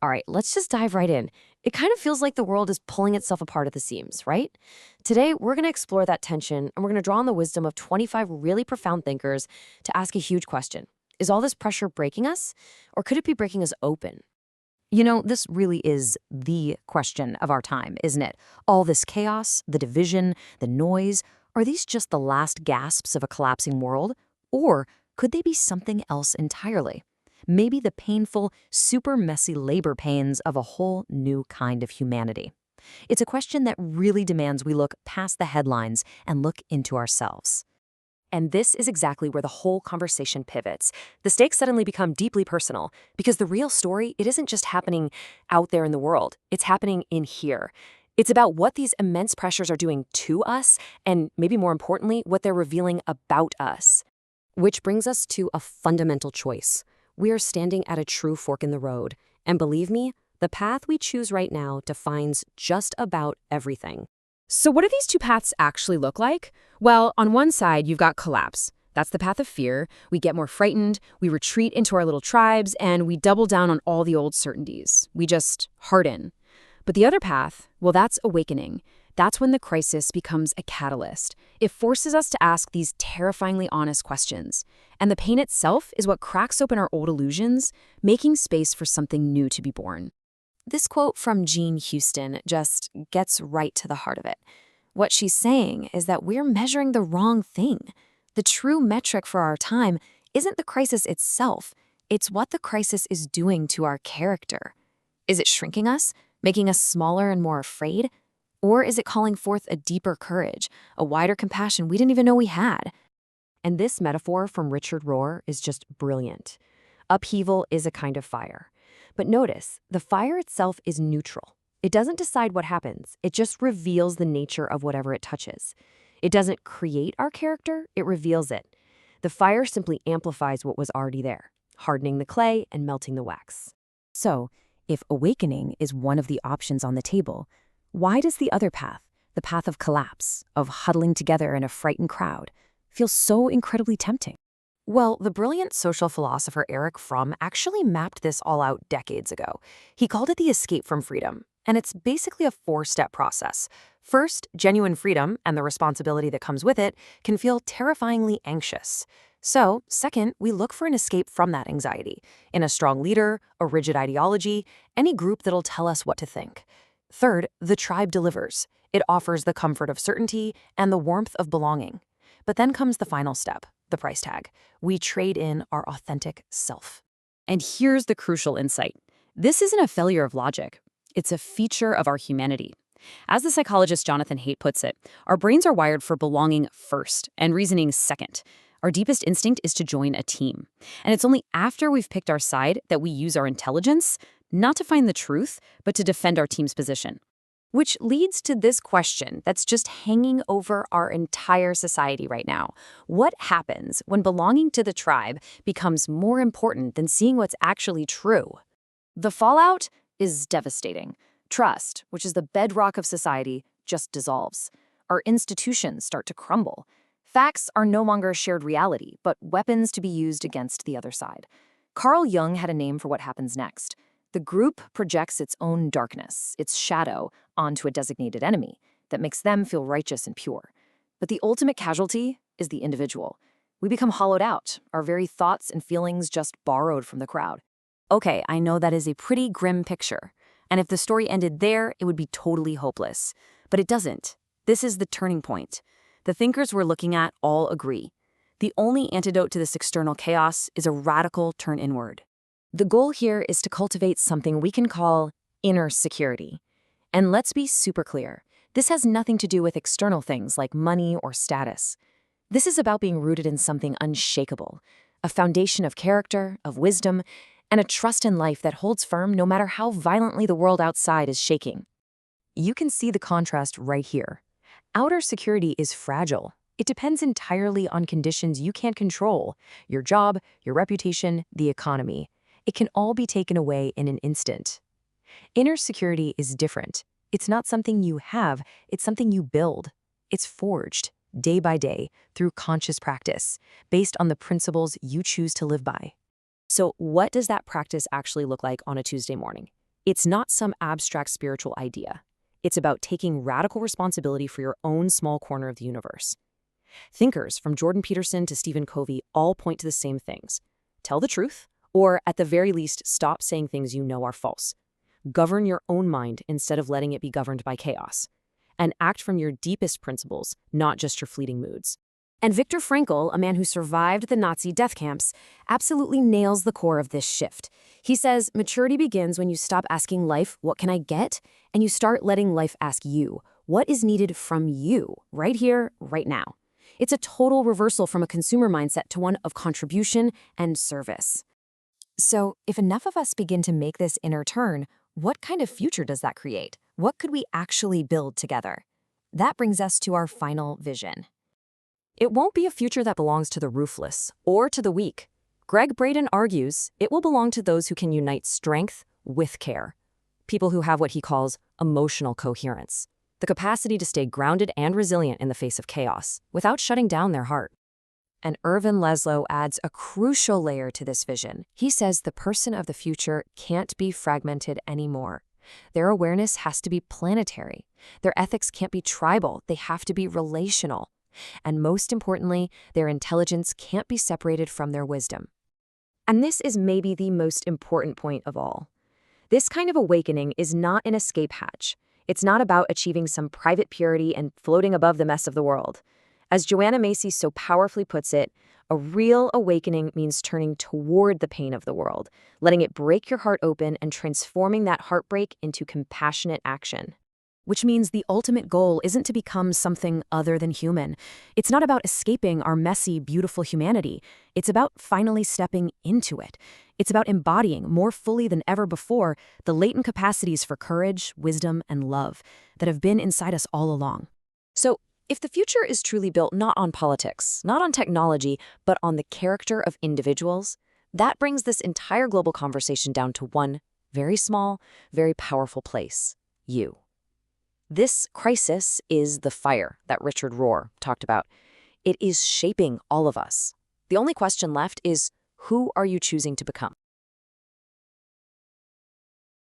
All right, let's just dive right in. It kind of feels like the world is pulling itself apart at the seams, right? Today, we're going to explore that tension and we're going to draw on the wisdom of 25 really profound thinkers to ask a huge question. Is all this pressure breaking us, or could it be breaking us open? This really is the question of our time, isn't it? All this chaos, the division, the noise, are these just the last gasps of a collapsing world? Or could they be something else entirely? Maybe the painful, super messy labor pains of a whole new kind of humanity. It's a question that really demands we look past the headlines and look into ourselves. And this is exactly where the whole conversation pivots. The stakes suddenly become deeply personal because the real story, it isn't just happening out there in the world. It's happening in here. It's about what these immense pressures are doing to us and maybe more importantly, what they're revealing about us. Which brings us to a fundamental choice. We are standing at a true fork in the road. And believe me, the path we choose right now defines just about everything. So what do these two paths actually look like? Well, on one side, you've got collapse. That's the path of fear. We get more frightened, we retreat into our little tribes, and we double down on all the old certainties. We just harden. But the other path, well, that's awakening. That's when the crisis becomes a catalyst. It forces us to ask these terrifyingly honest questions. And the pain itself is what cracks open our old illusions, making space for something new to be born. This quote from Jean Houston just gets right to the heart of it. What she's saying is that we're measuring the wrong thing. The true metric for our time isn't the crisis itself, it's what the crisis is doing to our character. Is it shrinking us, making us smaller and more afraid? Or is it calling forth a deeper courage, a wider compassion we didn't even know we had? And this metaphor from Richard Rohr is just brilliant. Upheaval is a kind of fire. But notice, the fire itself is neutral. It doesn't decide what happens. It just reveals the nature of whatever it touches. It doesn't create our character, it reveals it. The fire simply amplifies what was already there, hardening the clay and melting the wax. So, if awakening is one of the options on the table, why does the other path, the path of collapse, of huddling together in a frightened crowd, feel so incredibly tempting? Well, the brilliant social philosopher Erich Fromm actually mapped this all out decades ago. He called it the escape from freedom, and it's basically a four-step process. First, genuine freedom and the responsibility that comes with it can feel terrifyingly anxious. So, second, we look for an escape from that anxiety in a strong leader, a rigid ideology, any group that'll tell us what to think. Third, the tribe delivers. It offers the comfort of certainty and the warmth of belonging. But then comes the final step, the price tag. We trade in our authentic self. And here's the crucial insight. This isn't a failure of logic. It's a feature of our humanity. As the psychologist Jonathan Haidt puts it, our brains are wired for belonging first and reasoning second. Our deepest instinct is to join a team. And it's only after we've picked our side that we use our intelligence, not to find the truth, but to defend our team's position. Which leads to this question that's just hanging over our entire society right now. What happens when belonging to the tribe becomes more important than seeing what's actually true? The fallout is devastating. Trust, which is the bedrock of society, just dissolves. Our institutions start to crumble. Facts are no longer a shared reality, but weapons to be used against the other side. Carl Jung had a name for what happens next. The group projects its own darkness, its shadow, onto a designated enemy that makes them feel righteous and pure. But the ultimate casualty is the individual. We become hollowed out, our very thoughts and feelings just borrowed from the crowd. Okay, I know that is a pretty grim picture. And if the story ended there, it would be totally hopeless. But it doesn't. This is the turning point. The thinkers we're looking at all agree. The only antidote to this external chaos is a radical turn inward. The goal here is to cultivate something we can call inner security. And let's be super clear, this has nothing to do with external things like money or status. This is about being rooted in something unshakable, a foundation of character, of wisdom, and a trust in life that holds firm no matter how violently the world outside is shaking. You can see the contrast right here. Outer security is fragile. It depends entirely on conditions you can't control, your job, your reputation, the economy. It can all be taken away in an instant. Inner security is different. It's not something you have, it's something you build. It's forged, day by day, through conscious practice, based on the principles you choose to live by. So what does that practice actually look like on a Tuesday morning? It's not some abstract spiritual idea. It's about taking radical responsibility for your own small corner of the universe. Thinkers from Jordan Peterson to Stephen Covey all point to the same things. Tell the truth, or at the very least, stop saying things you know are false. Govern your own mind instead of letting it be governed by chaos. And act from your deepest principles, not just your fleeting moods. And Viktor Frankl, a man who survived the Nazi death camps, absolutely nails the core of this shift. He says maturity begins when you stop asking life, what can I get? And you start letting life ask you, what is needed from you, right here, right now. It's a total reversal from a consumer mindset to one of contribution and service. So, if enough of us begin to make this inner turn, what kind of future does that create? What could we actually build together? That brings us to our final vision. It won't be a future that belongs to the ruthless or to the weak. Greg Braden argues it will belong to those who can unite strength with care. People who have what he calls emotional coherence, the capacity to stay grounded and resilient in the face of chaos without shutting down their heart. And Ervin Leslow adds a crucial layer to this vision. He says the person of the future can't be fragmented anymore. Their awareness has to be planetary. Their ethics can't be tribal. They have to be relational. And most importantly, their intelligence can't be separated from their wisdom. And this is maybe the most important point of all. This kind of awakening is not an escape hatch. It's not about achieving some private purity and floating above the mess of the world. As Joanna Macy so powerfully puts it, a real awakening means turning toward the pain of the world, letting it break your heart open and transforming that heartbreak into compassionate action. Which means the ultimate goal isn't to become something other than human. It's not about escaping our messy, beautiful humanity. It's about finally stepping into it. It's about embodying more fully than ever before the latent capacities for courage, wisdom, and love that have been inside us all along. So, if the future is truly built not on politics, not on technology, but on the character of individuals, that brings this entire global conversation down to one very small, very powerful place: you. This crisis is the fire that Richard Rohr talked about. It is shaping all of us. The only question left is, who are you choosing to become?